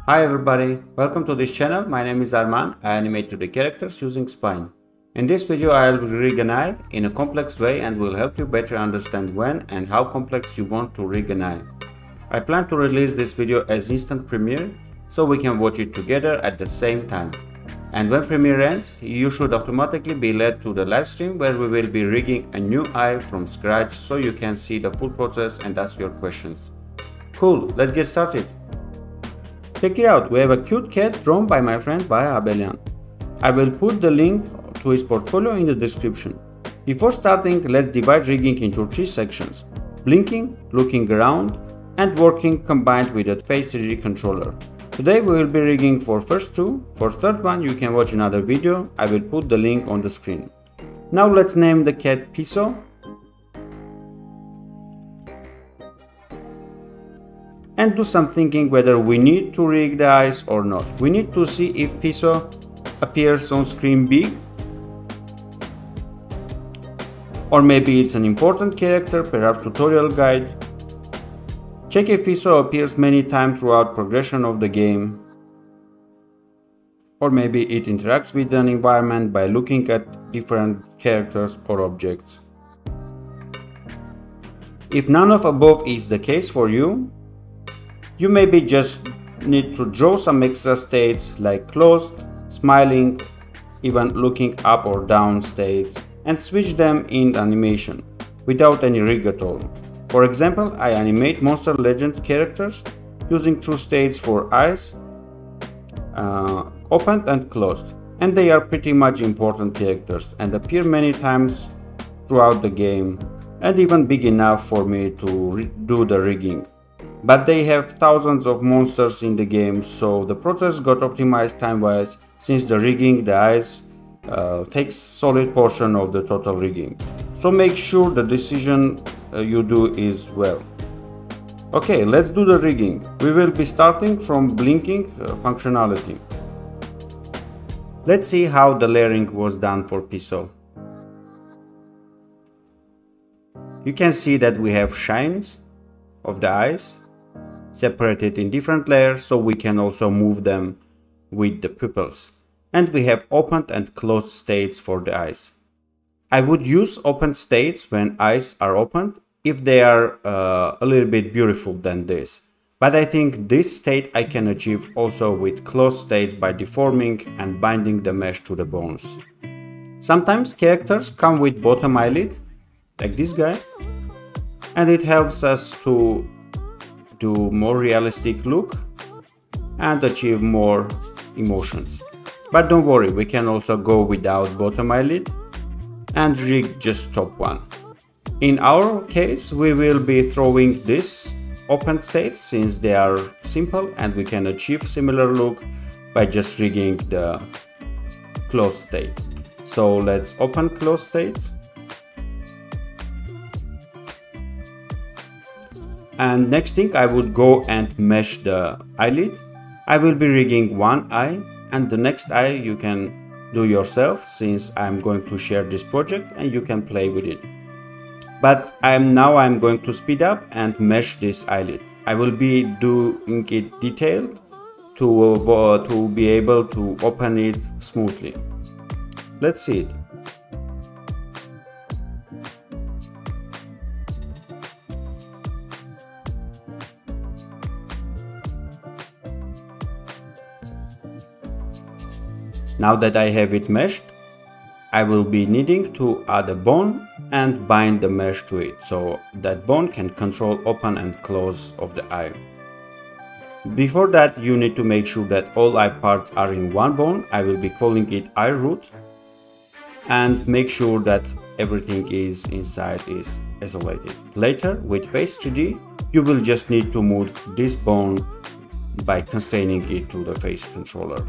Hi everybody, welcome to this channel. My name is Arman. I animate 2D characters using Spine. In this video I will rig an eye in a complex way and will help you better understand when and how complex you want to rig an eye. I plan to release this video as instant premiere so we can watch it together at the same time. And when premiere ends, you should automatically be led to the live stream where we will be rigging a new eye from scratch so you can see the full process and ask your questions. Cool, let's get started. Check it out, we have a cute cat drawn by my friend Vahe Abelyan. I will put the link to his portfolio in the description. Before starting, let's divide rigging into 3 sections: blinking, looking around, and working combined with a Face 3D controller. Today we will be rigging for first 2, for third one you can watch another video, I will put the link on the screen. Now let's name the cat Piso. And do some thinking whether we need to rig the eyes or not. We need to see if Piso appears on screen big, or maybe it's an important character, perhaps tutorial guide. Check if Piso appears many times throughout progression of the game, or maybe it interacts with an environment by looking at different characters or objects. If none of above is the case for you, you maybe just need to draw some extra states like closed, smiling, even looking up or down states, and switch them in animation without any rig at all. For example, I animate Monster Legend characters using 2 states for eyes, opened and closed, and they are pretty much important characters and appear many times throughout the game, and even big enough for me to do the rigging. But they have thousands of monsters in the game, so the process got optimized time-wise, since the rigging the eyes takes solid portion of the total rigging. So make sure the decision you do is well. Okay, let's do the rigging. We will be starting from blinking functionality. Let's see how the layering was done for Piso. You can see that we have shines of the eyes separated in different layers, so we can also move them with the pupils. And we have opened and closed states for the eyes. I would use open states when eyes are opened if they are a little bit beautiful than this. But I think this state I can achieve also with closed states by deforming and binding the mesh to the bones. Sometimes characters come with bottom eyelid, like this guy, and it helps us to do more realistic look and achieve more emotions. But don't worry, we can also go without bottom eyelid and rig just top one. In our case, we will be throwing this open states since they are simple and we can achieve similar look by just rigging the closed state. So let's open closed state. And next thing, I would go and mesh the eyelid. I will be rigging one eye, and the next eye you can do yourself since I'm going to share this project and you can play with it. But I'm going to speed up and mesh this eyelid. I will be doing it detailed to be able to open it smoothly. Let's see it. Now that I have it meshed, I will be needing to add a bone and bind the mesh to it, so that bone can control open and close of the eye. Before that, you need to make sure that all eye parts are in one bone. I will be calling it eye root, and make sure that everything is inside is isolated. Later, with Face 3D, you will just need to move this bone by constraining it to the face controller.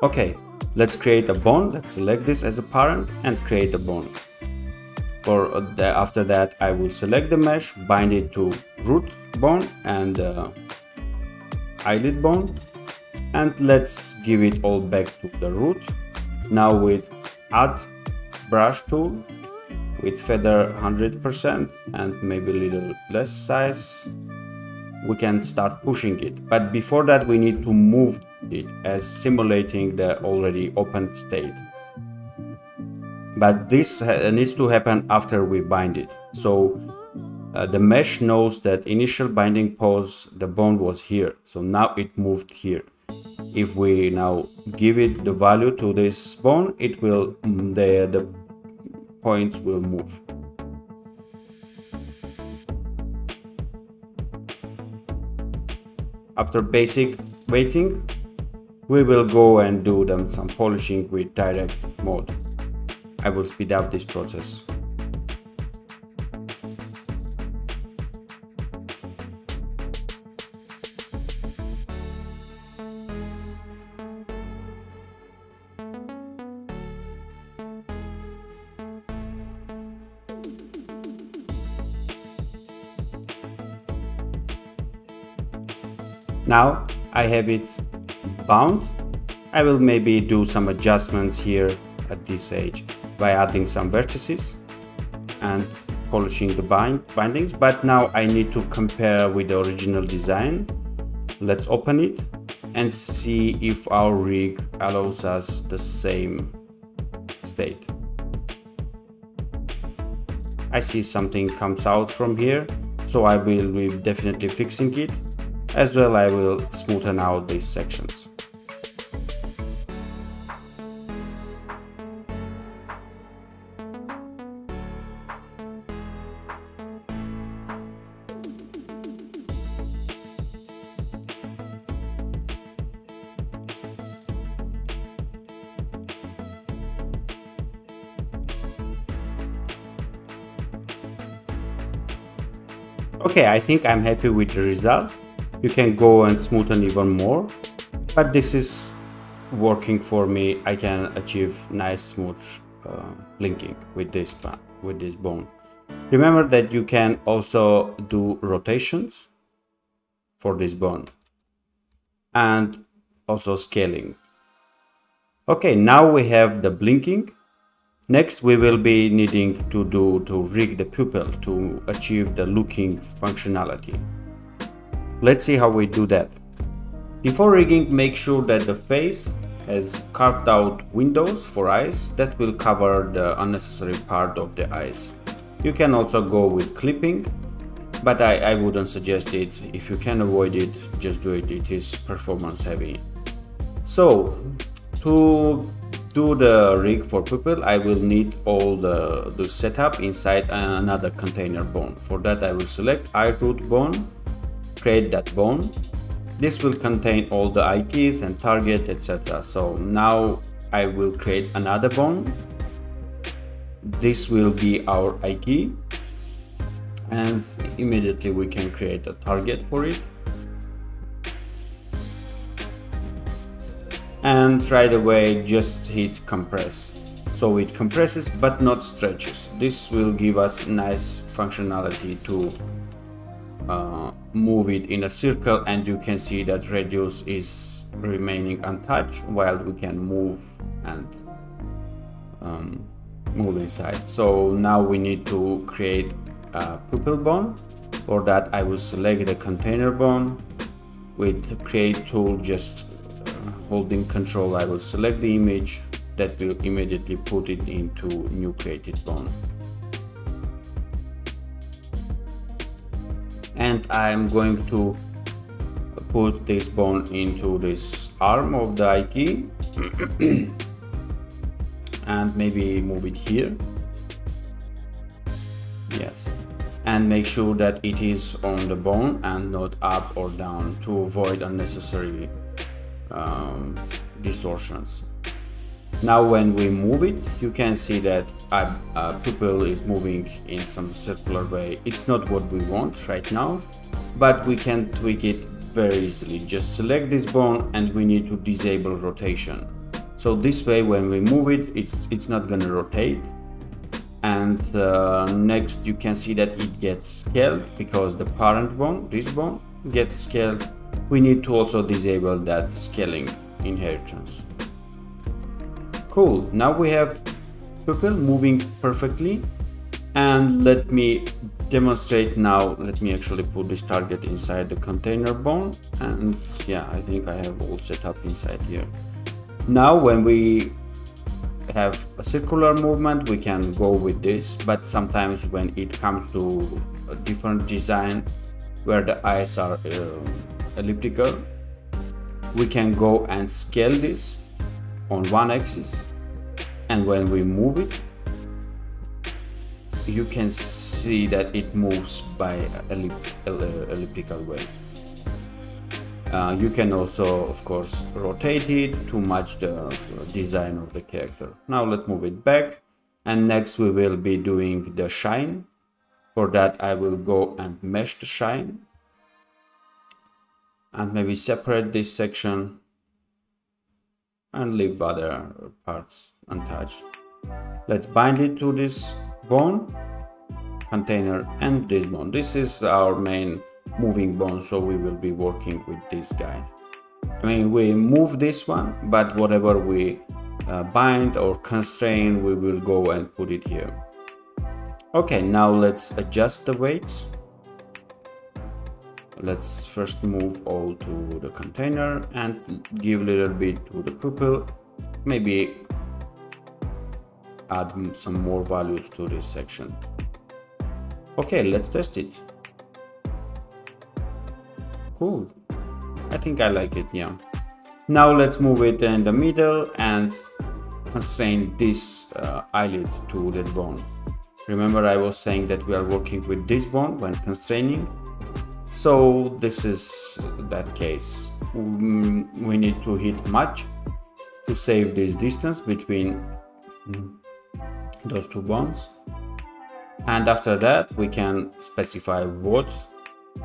Okay, let's create a bone. Let's select this as a parent and create a bone. After that, I will select the mesh, bind it to root bone and eyelid bone, and let's give it all back to the root. Now with add brush tool, with feather 100% and maybe a little less size, we can start pushing it. But before that we need to move it as simulating the already opened state. But this needs to happen after we bind it. So the mesh knows that initial binding pose, the bone was here. So now it moved here. If we now give it the value to this bone, it will, the points will move. After basic weighting, we will go and do some polishing with direct mode. I will speed up this process. Now I have it bound. I will maybe do some adjustments here at this edge by adding some vertices and polishing the bindings, but now I need to compare with the original design. Let's open it and see if our rig allows us the same state. I see something comes out from here, so I will be definitely fixing it. As well, I will smoothen out these sections. Okay, I think I'm happy with the result. You can go and smoothen even more, but this is working for me. I can achieve nice smooth linking with this bone. Remember that you can also do rotations for this bone and also scaling. Okay, now we have the blinking. Next, we will be needing to rig the pupil to achieve the looking functionality. Let's see how we do that. Before rigging, make sure that the face has carved out windows for eyes that will cover the unnecessary part of the eyes. You can also go with clipping, but I wouldn't suggest it. If you can avoid it, just do it. It is performance heavy. So to do the rig for pupil, I will need all the setup inside another container bone. For that, I will select eye root bone, create that bone. This will contain all the eye keys and target, etc. So now I will create another bone. This will be our eye key, and immediately we can create a target for it. And right away just hit compress. So it compresses but not stretches. This will give us nice functionality to move it in a circle, and you can see that radius is remaining untouched while we can move and move inside. So now we need to create a pupil bone. For that, I will select the container bone with the create tool. Just holding control, I will select the image that will immediately put it into new created bone. And I'm going to put this bone into this arm of the eye key and maybe move it here. Yes, and make sure that it is on the bone and not up or down to avoid unnecessary distortions. Now when we move it, you can see that a pupil is moving in some circular way. It's not what we want right now, but we can tweak it very easily. Just select this bone and we need to disable rotation. So this way when we move it, it's not going to rotate. And next you can see that it gets scaled because the parent bone, this bone, gets scaled. We need to also disable that scaling inheritance. Cool, now we have pupil moving perfectly. And let me demonstrate now. Let me actually put this target inside the container bone, and yeah, I think I have all set up inside here. Now when we have a circular movement, we can go with this, but sometimes when it comes to a different design where the eyes are elliptical, we can go and scale this on one axis, and when we move it, you can see that it moves by elliptical way. You can also, of course, rotate it to match the design of the character. Now let's move it back, and next we will be doing the shine. For that I will go and mesh the shine and maybe separate this section and leave other parts untouched. Let's bind it to this bone, container, and this bone. This is our main moving bone, so we will be working with this guy. I mean, we move this one, but whatever we bind or constrain, we will go and put it here. Okay, now let's adjust the weights. Let's first move all to the container and give a little bit to the pupil. Maybe add some more values to this section. Okay, let's test it. Cool. I think I like it, yeah. Now let's move it in the middle and constrain this eyelid to that bone. Remember, I was saying that we are working with this bone when constraining. So this is that case. We need to hit match to save this distance between those two bones. And after that, we can specify what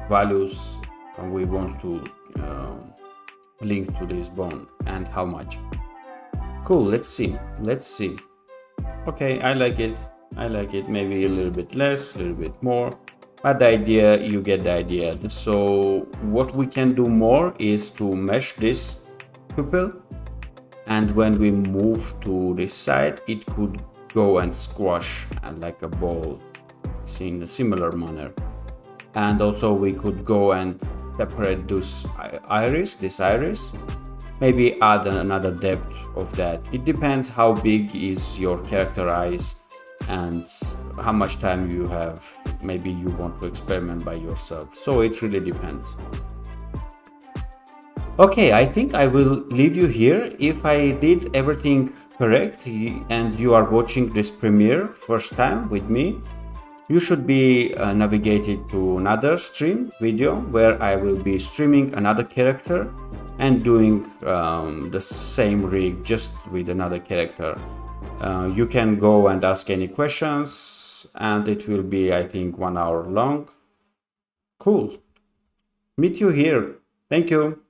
values we want to link to this bone and how much. Cool, let's see. Okay, I like it. Maybe a little bit less, a little bit more, but the idea, you get the idea. So what we can do more is to mesh this pupil, and when we move to this side, it could go and squash like a ball in a similar manner. And also we could go and separate this iris, maybe add another depth of that. It depends how big is your character eyes and how much time you have. Maybe you want to experiment by yourself, so it really depends. Okay, I think I will leave you here. If I did everything correct and you are watching this premiere first time with me, you should be navigated to another stream video where I will be streaming another character and doing the same rig just with another character. You can go and ask any questions, and it will be, I think, 1 hour long. Cool. Meet you here. Thank you.